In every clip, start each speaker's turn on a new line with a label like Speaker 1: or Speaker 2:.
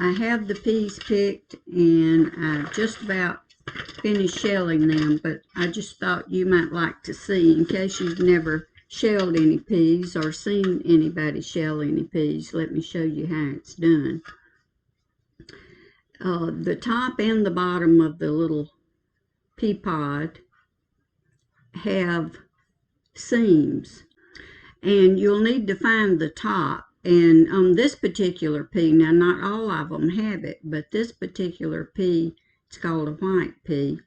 Speaker 1: I have the peas picked, and I've just about finished shelling them, but I just thought you might like to see, in case you've never shelled any peas or seen anybody shell any peas. Let me show you how it's done. The top and the bottom of the little pea pod have seams, and you'll need to find the top. And on this particular pea, now not all of them have it, but this particular pea, it's called a white pea,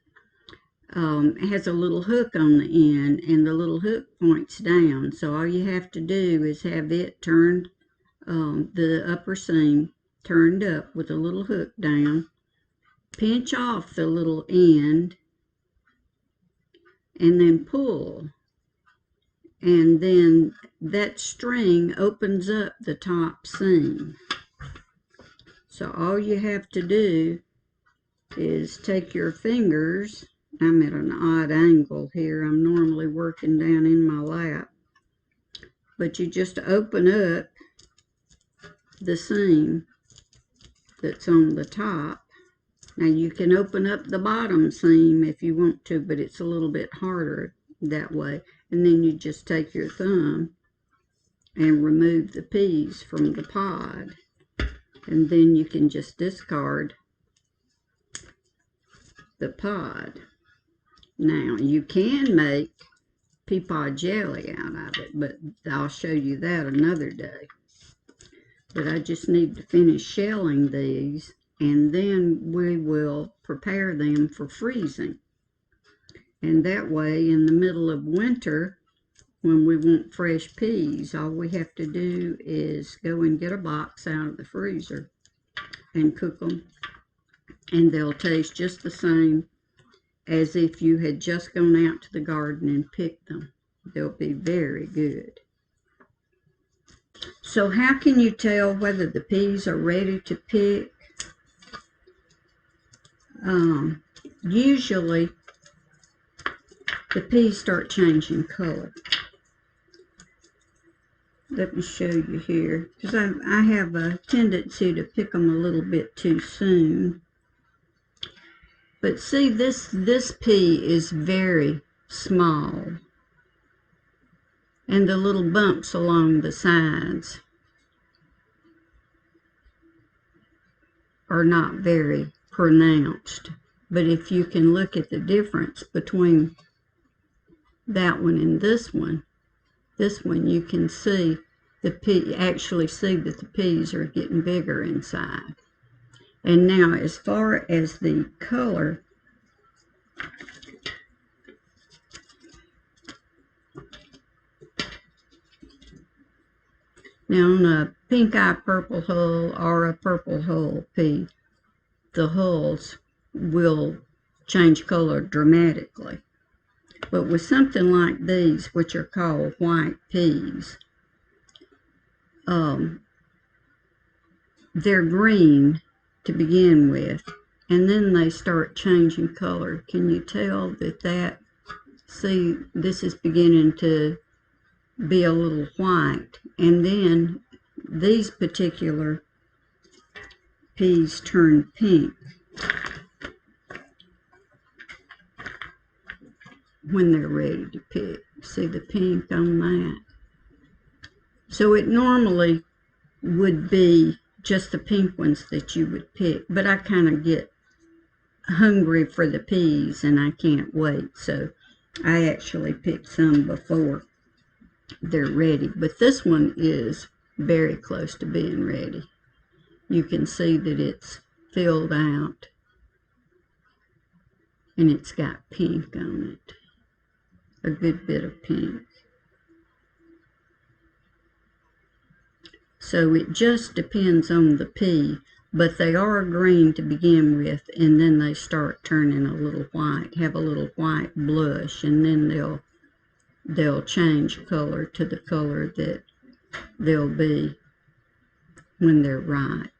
Speaker 1: it has a little hook on the end, and the little hook points down. So all you have to do is have it turned, the upper seam turned up with a little hook down, pinch off the little end, and then pull. And then that string opens up the top seam. So all you have to do is take your fingers, I'm at an odd angle here, I'm normally working down in my lap, but you just open up the seam that's on the top. Now you can open up the bottom seam if you want to, but it's a little bit harder that way. And then you just take your thumb and remove the peas from the pod. And then you can just discard the pod. Now, you can make pea pod jelly out of it, but I'll show you that another day. But I just need to finish shelling these, and then we will prepare them for freezing. And that way, in the middle of winter, when we want fresh peas, all we have to do is go and get a box out of the freezer and cook them. And they'll taste just the same as if you had just gone out to the garden and picked them. They'll be very good. So how can you tell whether the peas are ready to pick? Usually, the peas start changing color. Let me show you here, because I have a tendency to pick them a little bit too soon. But see, this pea is very small, and the little bumps along the sides are not very pronounced. But if you can look at the difference between that one and this one you can see actually see that the peas are getting bigger inside. And now, as far as the color, now on a pink eye purple hull or a purple hull pea, the hulls will change color dramatically. But with something like these, which are called white peas, they're green to begin with, and then they start changing color. Can you tell that see, this is beginning to be a little white, and then these particular peas turn pink when they're ready to pick. See the pink on that? So it normally would be just the pink ones that you would pick, but I kind of get hungry for the peas and I can't wait, so I actually pick some before they're ready. But this one is very close to being ready. You can see that it's filled out and it's got pink on it, a good bit of pink. So it just depends on the pea, but they are green to begin with, and then they start turning a little white, have a little white blush, and then they'll change color to the color that they'll be when they're ripe.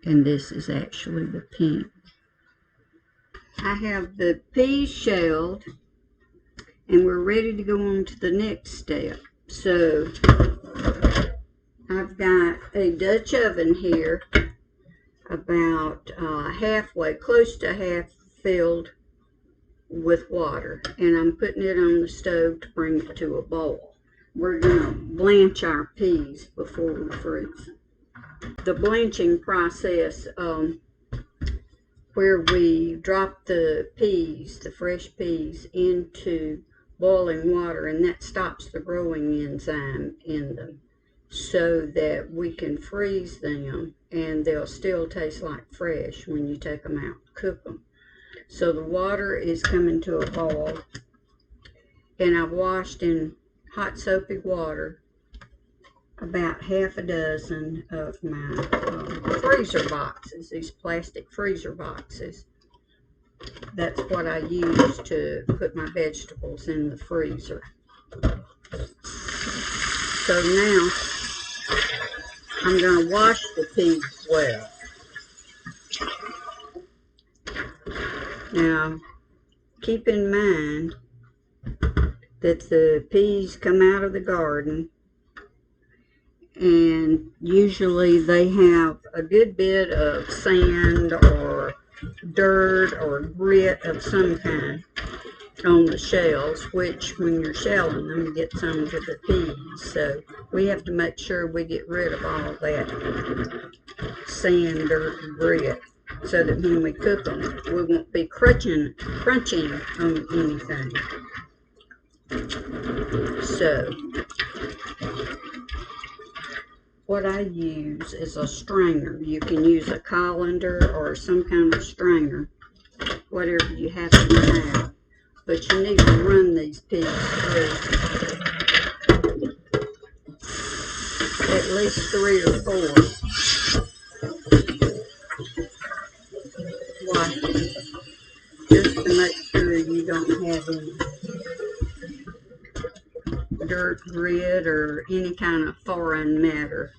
Speaker 1: And this is actually the pink. I have the peas shelled, and we're ready to go on to the next step. So I've got a Dutch oven here. about halfway, close to half filled with water, and I'm putting it on the stove to bring it to a boil. We're going to blanch our peas before we freeze. The blanching process, where we drop the peas, the fresh peas, into boiling water, and that stops the growing enzyme in them, so that we can freeze them and they'll still taste like fresh when you take them out and cook them. So the water is coming to a boil, and I've washed in hot soapy water about half a dozen of my freezer boxes, these plastic freezer boxes. That's what I use to put my vegetables in the freezer. So now I'm going to wash the peas well. Now, keep in mind that the peas come out of the garden, and usually they have a good bit of sand or dirt or grit of some kind on the shells, which when you're shelling them, you get some to the peas. So we have to make sure we get rid of all that sand, dirt, and grit, so that when we cook them, we won't be crunching on anything. So what I use is a strainer. You can use a colander or some kind of strainer, whatever you happen to have. But you need to run these peas through at least 3 or 4 washes, just to make sure you don't have any dirt, grit, or any kind of foreign matter,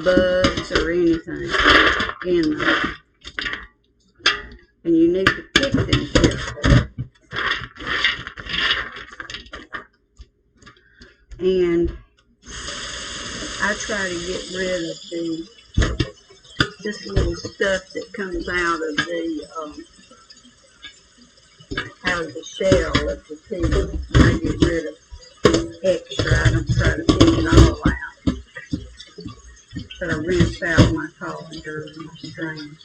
Speaker 1: bugs or anything in them. And you need to pick them carefully. And I try to get rid of this little stuff that comes out of the shell of the pea. I get rid of extra. I don't try to pick it all out. But I rinse out my colander and my strainer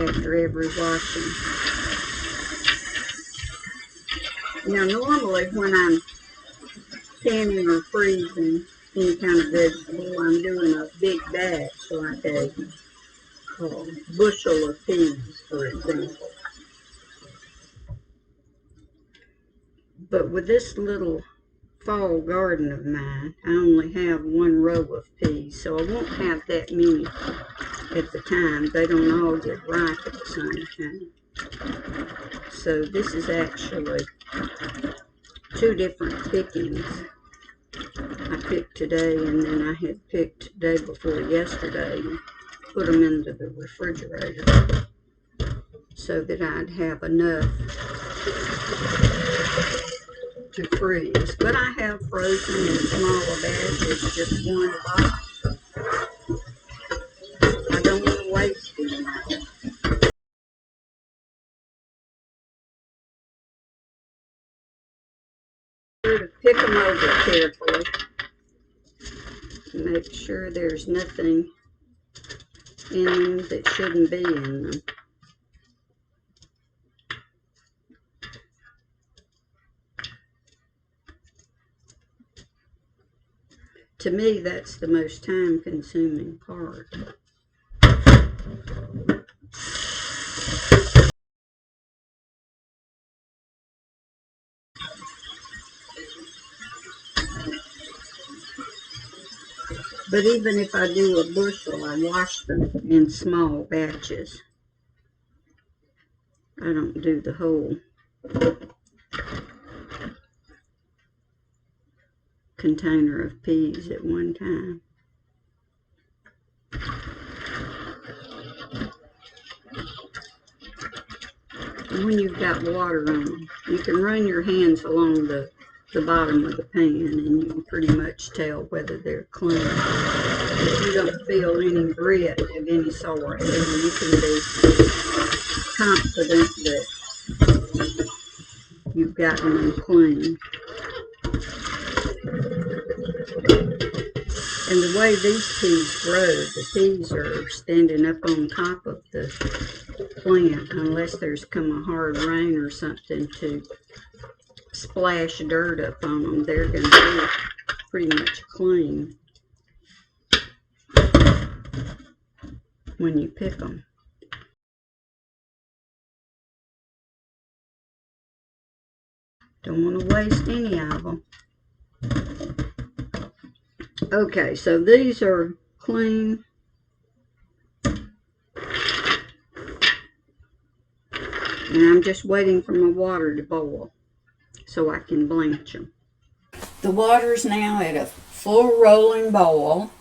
Speaker 1: after every washing. Now, normally when I'm canning or freezing any kind of vegetable, I'm doing a big batch, like a bushel of peas, for example. But with this little fall garden of mine, I only have 1 row of peas, so I won't have that many at the time. They don't all get ripe at the same time. So this is actually 2 different pickings. I picked today, and then I had picked day before yesterday and put them into the refrigerator so that I'd have enough to freeze. But I have frozen in smaller batches, just 1 box. I don't want to waste any. To pick them over carefully, make sure there's nothing in them that shouldn't be in them. To me, that's the most time-consuming part. But even if I do a bushel, I wash them in small batches. I don't do the whole container of peas at one time. And when you've got water on them, you can run your hands along the the bottom of the pan, and you can pretty much tell whether they're clean. If you don't feel any grit of any sort, then you can be confident that you've gotten them clean. And the way these peas grow, the peas are standing up on top of the plant unless there's come a hard rain or something to splash dirt up on them. They're going to be pretty much clean when you pick them. Don't want to waste any of them. Okay, so these are clean. And I'm just waiting for my water to boil so I can blanch them. The water's now at a full rolling boil,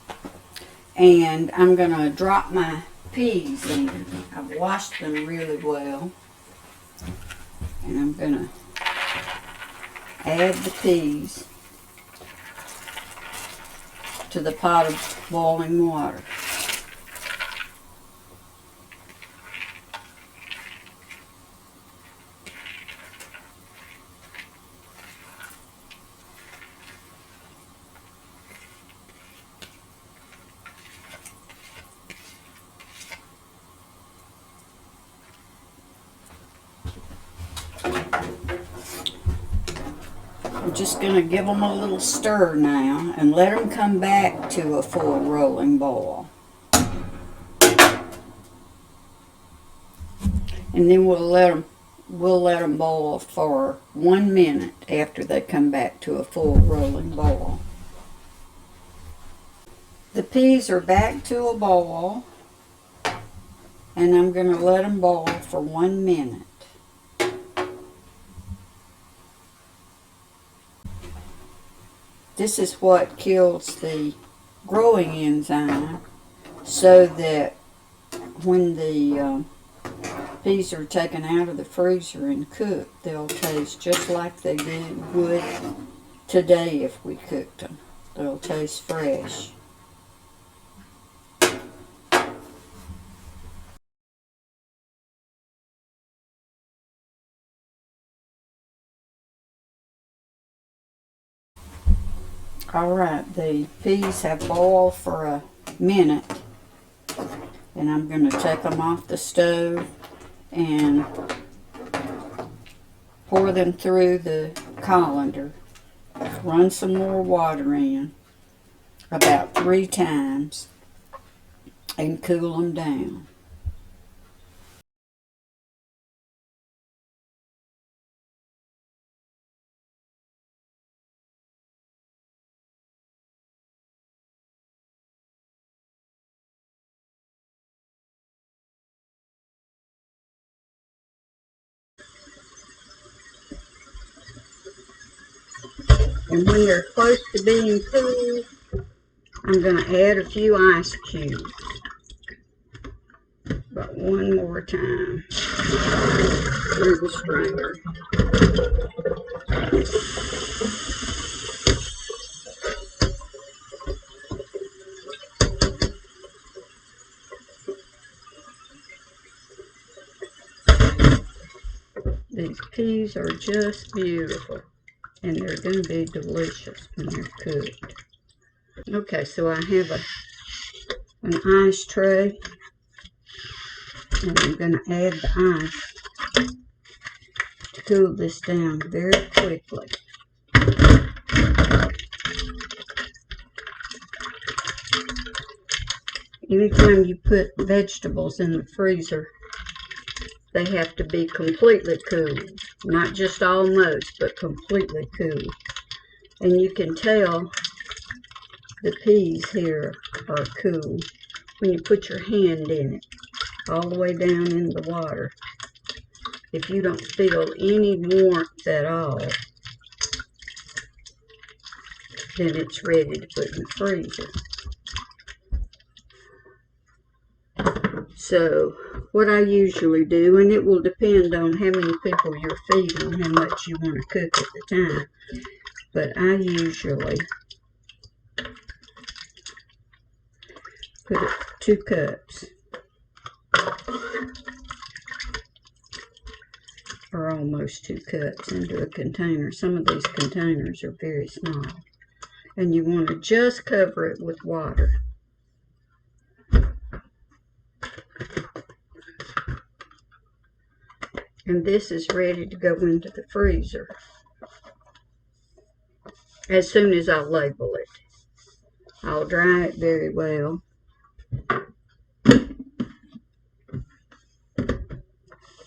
Speaker 1: and I'm going to drop my peas in. I've washed them really well, and I'm going to add the peas to the pot of boiling water. I'm just going to give them a little stir now and let them come back to a full rolling boil. And then we'll let them boil for 1 minute after they come back to a full rolling boil. The peas are back to a boil, and I'm going to let them boil for 1 minute. This is what kills the growing enzyme, so that when the peas are taken out of the freezer and cooked, they'll taste just like they would today if we cooked them. They'll taste fresh. Alright, the peas have boiled for a minute, and I'm going to take them off the stove and pour them through the colander. Run some more water in about 3 times and cool them down. And when they're close to being cool, I'm going to add a few ice cubes. About 1 more time through the strainer. These peas are just beautiful, and they're going to be delicious when they're cooked. Okay, so I have an ice tray, and I'm going to add the ice to cool this down very quickly. Anytime you put vegetables in the freezer, they have to be completely cool. Not just almost, but completely cool. And you can tell the peas here are cool when you put your hand in it, all the way down in the water. If you don't feel any warmth at all, then it's ready to put in the freezer. So what I usually do, and it will depend on how many people you're feeding, how much you want to cook at the time, but I usually put 2 cups, or almost 2 cups, into a container. Some of these containers are very small, and you want to just cover it with water. And this is ready to go into the freezer as soon as I label it. I'll dry it very well.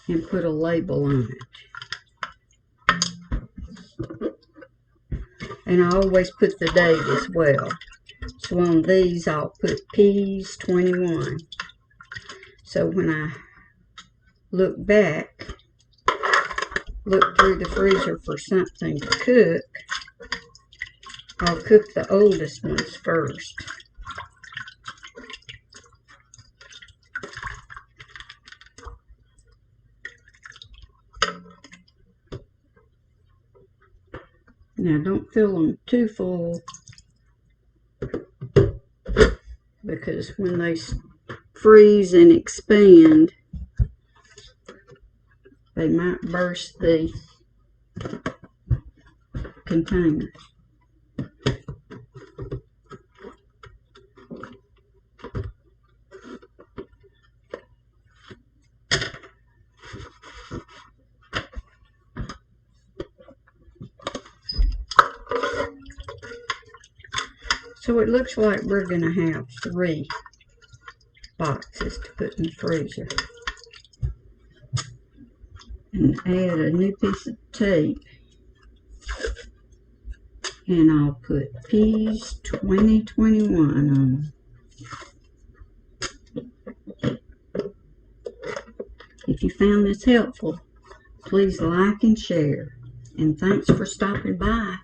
Speaker 1: And put a label on it. And I always put the date as well. So on these I'll put peas 21. So when I look back, look through the freezer for something to cook, I'll cook the oldest ones first. Now don't fill them too full, because when they freeze and expand, they might burst the container. So it looks like we're going to have 3 boxes to put in the freezer. And add a new piece of tape. And I'll put peas 2021 on. If you found this helpful, please like and share. And thanks for stopping by.